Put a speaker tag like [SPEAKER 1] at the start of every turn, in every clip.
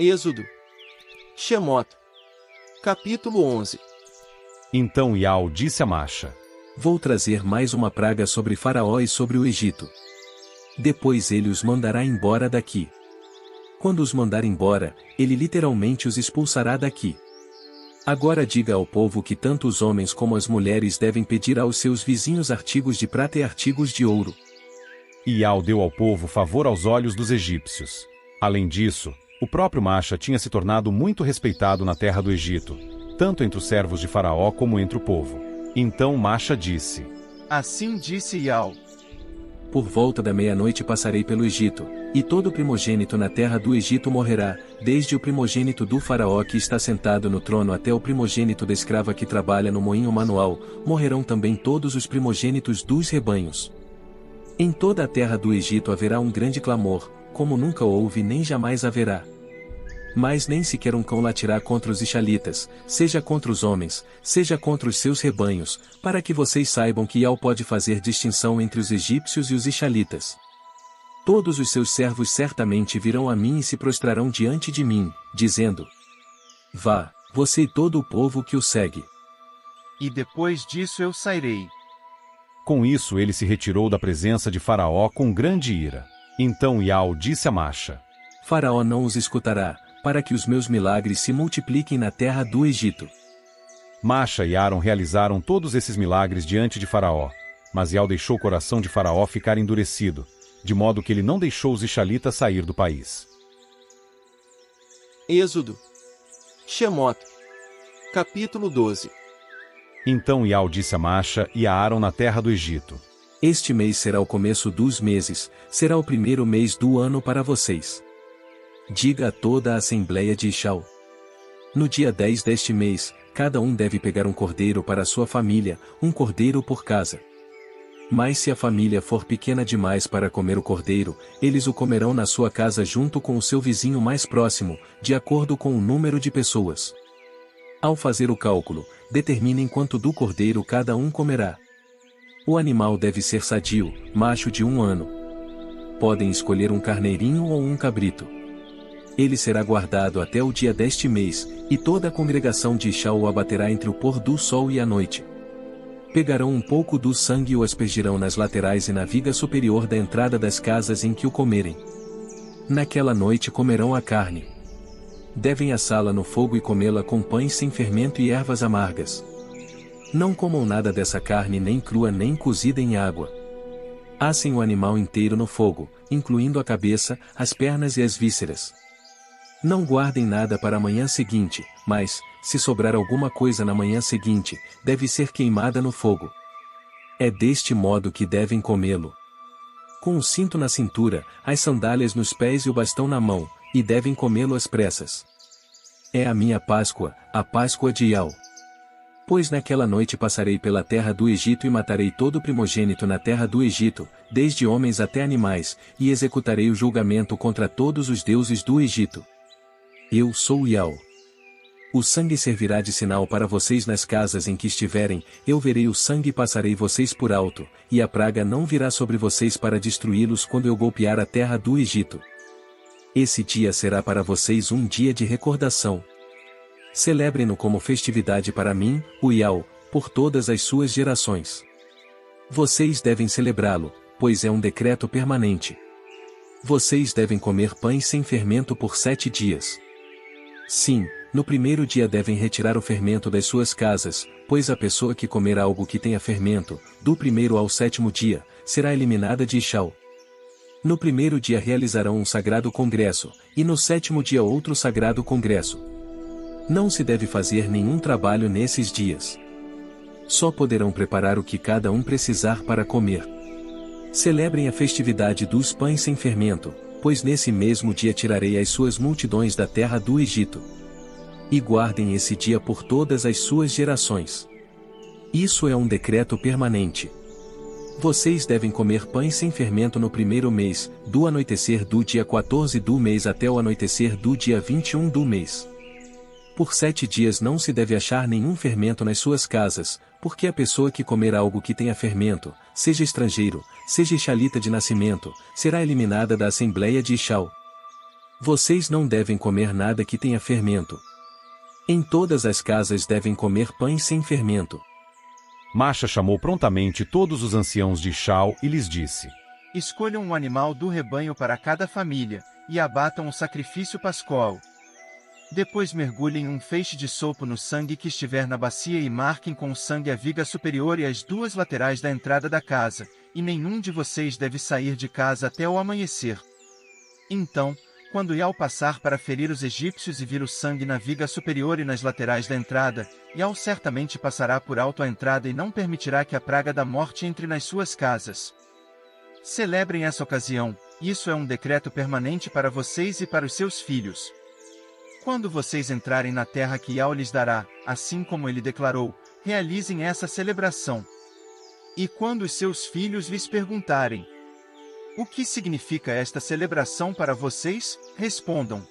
[SPEAKER 1] Êxodo. Shemoth. Capítulo 11.
[SPEAKER 2] Então Iau disse a Masha:
[SPEAKER 3] Vou trazer mais uma praga sobre Faraó e sobre o Egito. Depois ele os mandará embora daqui. Quando os mandar embora, ele literalmente os expulsará daqui. Agora diga ao povo que tanto os homens como as mulheres devem pedir aos seus vizinhos artigos de prata e artigos de ouro.
[SPEAKER 2] Iau deu ao povo favor aos olhos dos egípcios. Além disso, o próprio Masha tinha se tornado muito respeitado na terra do Egito, tanto entre os servos de Faraó como entre o povo. Então Masha disse:
[SPEAKER 1] Assim disse Iau:
[SPEAKER 3] Por volta da meia-noite passarei pelo Egito, e todo primogênito na terra do Egito morrerá, desde o primogênito do Faraó que está sentado no trono até o primogênito da escrava que trabalha no moinho manual, morrerão também todos os primogênitos dos rebanhos. Em toda a terra do Egito haverá um grande clamor, como nunca houve nem jamais haverá. Mas nem sequer um cão latirá contra os Ixalitas, seja contra os homens, seja contra os seus rebanhos, para que vocês saibam que Iau pode fazer distinção entre os egípcios e os Ixalitas. Todos os seus servos certamente virão a mim e se prostrarão diante de mim, dizendo: Vá, você e todo o povo que o segue.
[SPEAKER 1] E depois disso eu sairei.
[SPEAKER 2] Com isso ele se retirou da presença de Faraó com grande ira. Então Iau disse a Masha:
[SPEAKER 3] Faraó não os escutará, para que os meus milagres se multipliquem na terra do Egito.
[SPEAKER 2] Masha e Áron realizaram todos esses milagres diante de Faraó, mas Iau deixou o coração de Faraó ficar endurecido, de modo que ele não deixou os Ixalitas sair do país.
[SPEAKER 1] Êxodo. Shemoth. Capítulo 12.
[SPEAKER 2] Então Iau disse a Masha e a Áron na terra do Egito:
[SPEAKER 3] Este mês será o começo dos meses, será o primeiro mês do ano para vocês. Diga a toda a assembleia de Ishau: No dia 10 deste mês, cada um deve pegar um cordeiro para a sua família, um cordeiro por casa. Mas se a família for pequena demais para comer o cordeiro, eles o comerão na sua casa junto com o seu vizinho mais próximo, de acordo com o número de pessoas. Ao fazer o cálculo, determinem quanto do cordeiro cada um comerá. O animal deve ser sadio, macho de 1 ano. Podem escolher um carneirinho ou um cabrito. Ele será guardado até o dia deste mês, e toda a congregação de Ishau o abaterá entre o pôr do sol e a noite. Pegarão um pouco do sangue e o aspergirão nas laterais e na viga superior da entrada das casas em que o comerem. Naquela noite comerão a carne. Devem assá-la no fogo e comê-la com pães sem fermento e ervas amargas. Não comam nada dessa carne nem crua nem cozida em água. Assem o animal inteiro no fogo, incluindo a cabeça, as pernas e as vísceras. Não guardem nada para a manhã seguinte, mas, se sobrar alguma coisa na manhã seguinte, deve ser queimada no fogo. É deste modo que devem comê-lo. Com o cinto na cintura, as sandálias nos pés e o bastão na mão, e devem comê-lo às pressas. É a minha Páscoa, a Páscoa de Iau. Pois naquela noite passarei pela terra do Egito e matarei todo o primogênito na terra do Egito, desde homens até animais, e executarei o julgamento contra todos os deuses do Egito. Eu sou Iau. O sangue servirá de sinal para vocês nas casas em que estiverem, eu verei o sangue e passarei vocês por alto, e a praga não virá sobre vocês para destruí-los quando eu golpear a terra do Egito. Esse dia será para vocês um dia de recordação. Celebrem-no como festividade para mim, o Iau, por todas as suas gerações. Vocês devem celebrá-lo, pois é um decreto permanente. Vocês devem comer pães sem fermento por 7 dias. Sim, no primeiro dia devem retirar o fermento das suas casas, pois a pessoa que comer algo que tenha fermento, do 1º ao 7º dia, será eliminada de Ishau. No primeiro dia realizarão um sagrado congresso, e no 7º dia outro sagrado congresso. Não se deve fazer nenhum trabalho nesses dias. Só poderão preparar o que cada um precisar para comer. Celebrem a festividade dos pães sem fermento, pois nesse mesmo dia tirarei as suas multidões da terra do Egito. E guardem esse dia por todas as suas gerações. Isso é um decreto permanente. Vocês devem comer pães sem fermento no primeiro mês, do anoitecer do dia 14 do mês até o anoitecer do dia 21 do mês. Por 7 dias não se deve achar nenhum fermento nas suas casas, porque a pessoa que comer algo que tenha fermento, seja estrangeiro, seja ixalita de nascimento, será eliminada da assembleia de Ishau. Vocês não devem comer nada que tenha fermento. Em todas as casas devem comer pães sem fermento.
[SPEAKER 2] Masha chamou prontamente todos os anciãos de Shau e lhes disse:
[SPEAKER 1] Escolham um animal do rebanho para cada família, e abatam o sacrifício pascual. Depois mergulhem um feixe de sopo no sangue que estiver na bacia e marquem com o sangue a viga superior e as duas laterais da entrada da casa, e nenhum de vocês deve sair de casa até o amanhecer. Então, quando Iau passar para ferir os egípcios e vir o sangue na viga superior e nas laterais da entrada, Iau certamente passará por alto a entrada e não permitirá que a praga da morte entre nas suas casas. Celebrem essa ocasião, isso é um decreto permanente para vocês e para os seus filhos. Quando vocês entrarem na terra que Iau lhes dará, assim como ele declarou, realizem essa celebração. E quando os seus filhos lhes perguntarem: o que significa esta celebração para vocês? Respondam: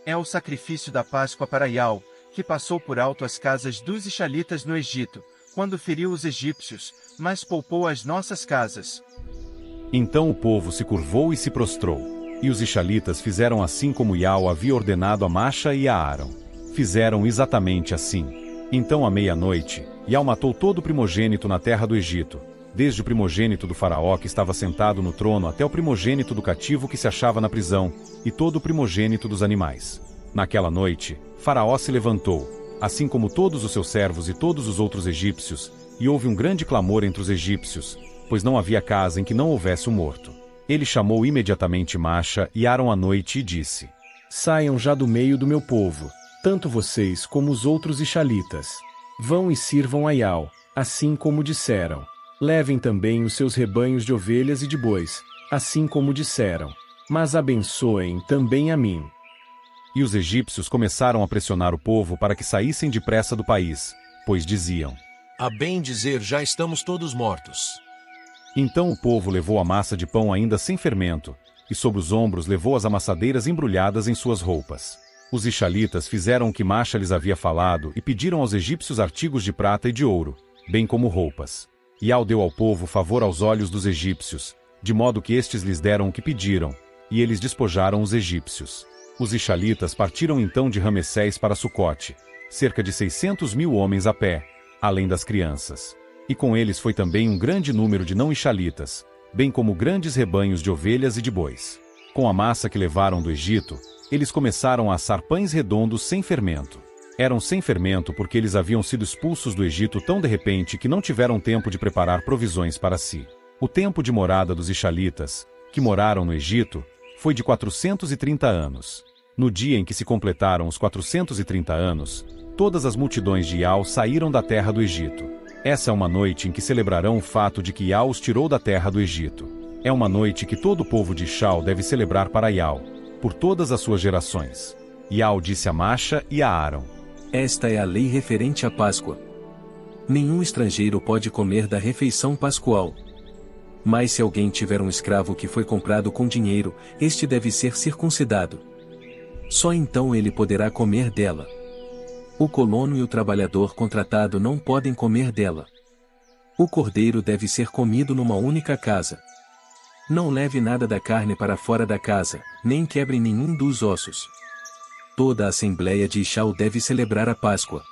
[SPEAKER 1] é o sacrifício da Páscoa para Iau, que passou por alto as casas dos Israelitas no Egito, quando feriu os egípcios, mas poupou as nossas casas.
[SPEAKER 2] Então o povo se curvou e se prostrou. E os israelitas fizeram assim como Iau havia ordenado a Masha e a Aaron. Fizeram exatamente assim. Então à meia-noite, Iau matou todo o primogênito na terra do Egito, desde o primogênito do faraó que estava sentado no trono até o primogênito do cativo que se achava na prisão, e todo o primogênito dos animais. Naquela noite, Faraó se levantou, assim como todos os seus servos e todos os outros egípcios, e houve um grande clamor entre os egípcios, pois não havia casa em que não houvesse um morto. Ele chamou imediatamente Masha e Aaron à noite e disse:
[SPEAKER 4] Saiam já do meio do meu povo, tanto vocês como os outros israelitas. Vão e sirvam a Iau, assim como disseram. Levem também os seus rebanhos de ovelhas e de bois, assim como disseram. Mas abençoem também a mim.
[SPEAKER 2] E os egípcios começaram a pressionar o povo para que saíssem depressa do país, pois diziam:
[SPEAKER 5] A bem dizer, já estamos todos mortos.
[SPEAKER 2] Então o povo levou a massa de pão ainda sem fermento, e sobre os ombros levou as amassadeiras embrulhadas em suas roupas. Os israelitas fizeram o que Masha lhes havia falado e pediram aos egípcios artigos de prata e de ouro, bem como roupas. Iau deu ao povo favor aos olhos dos egípcios, de modo que estes lhes deram o que pediram, e eles despojaram os egípcios. Os israelitas partiram então de Ramessés para Sucote, cerca de 600.000 homens a pé, além das crianças. E com eles foi também um grande número de não-israelitas, bem como grandes rebanhos de ovelhas e de bois. Com a massa que levaram do Egito, eles começaram a assar pães redondos sem fermento. Eram sem fermento porque eles haviam sido expulsos do Egito tão de repente que não tiveram tempo de preparar provisões para si. O tempo de morada dos israelitas, que moraram no Egito, foi de 430 anos. No dia em que se completaram os 430 anos, todas as multidões de Iau saíram da terra do Egito. Essa é uma noite em que celebrarão o fato de que Iau os tirou da terra do Egito. É uma noite que todo o povo de Shau deve celebrar para Iau, por todas as suas gerações. Iau disse a Masha e a Aaron:
[SPEAKER 3] Esta é a lei referente à Páscoa. Nenhum estrangeiro pode comer da refeição pascual. Mas se alguém tiver um escravo que foi comprado com dinheiro, este deve ser circuncidado. Só então ele poderá comer dela. O colono e o trabalhador contratado não podem comer dela. O cordeiro deve ser comido numa única casa. Não leve nada da carne para fora da casa, nem quebre nenhum dos ossos. Toda a Assembleia de Shau deve celebrar a Páscoa.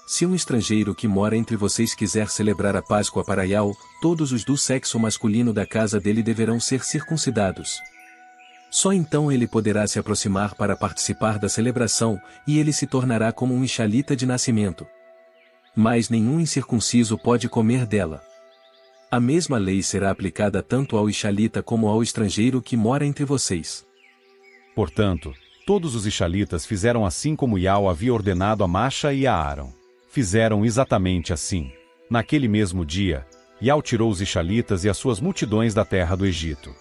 [SPEAKER 3] Se um estrangeiro que mora entre vocês quiser celebrar a Páscoa para Iau, todos os do sexo masculino da casa dele deverão ser circuncidados. Só então ele poderá se aproximar para participar da celebração, e ele se tornará como um israelita de nascimento. Mas nenhum incircunciso pode comer dela. A mesma lei será aplicada tanto ao israelita como ao estrangeiro que mora entre vocês.
[SPEAKER 2] Portanto, todos os israelitas fizeram assim como Iau havia ordenado a Masha e a Aaron. Fizeram exatamente assim. Naquele mesmo dia, Iau tirou os israelitas e as suas multidões da terra do Egito.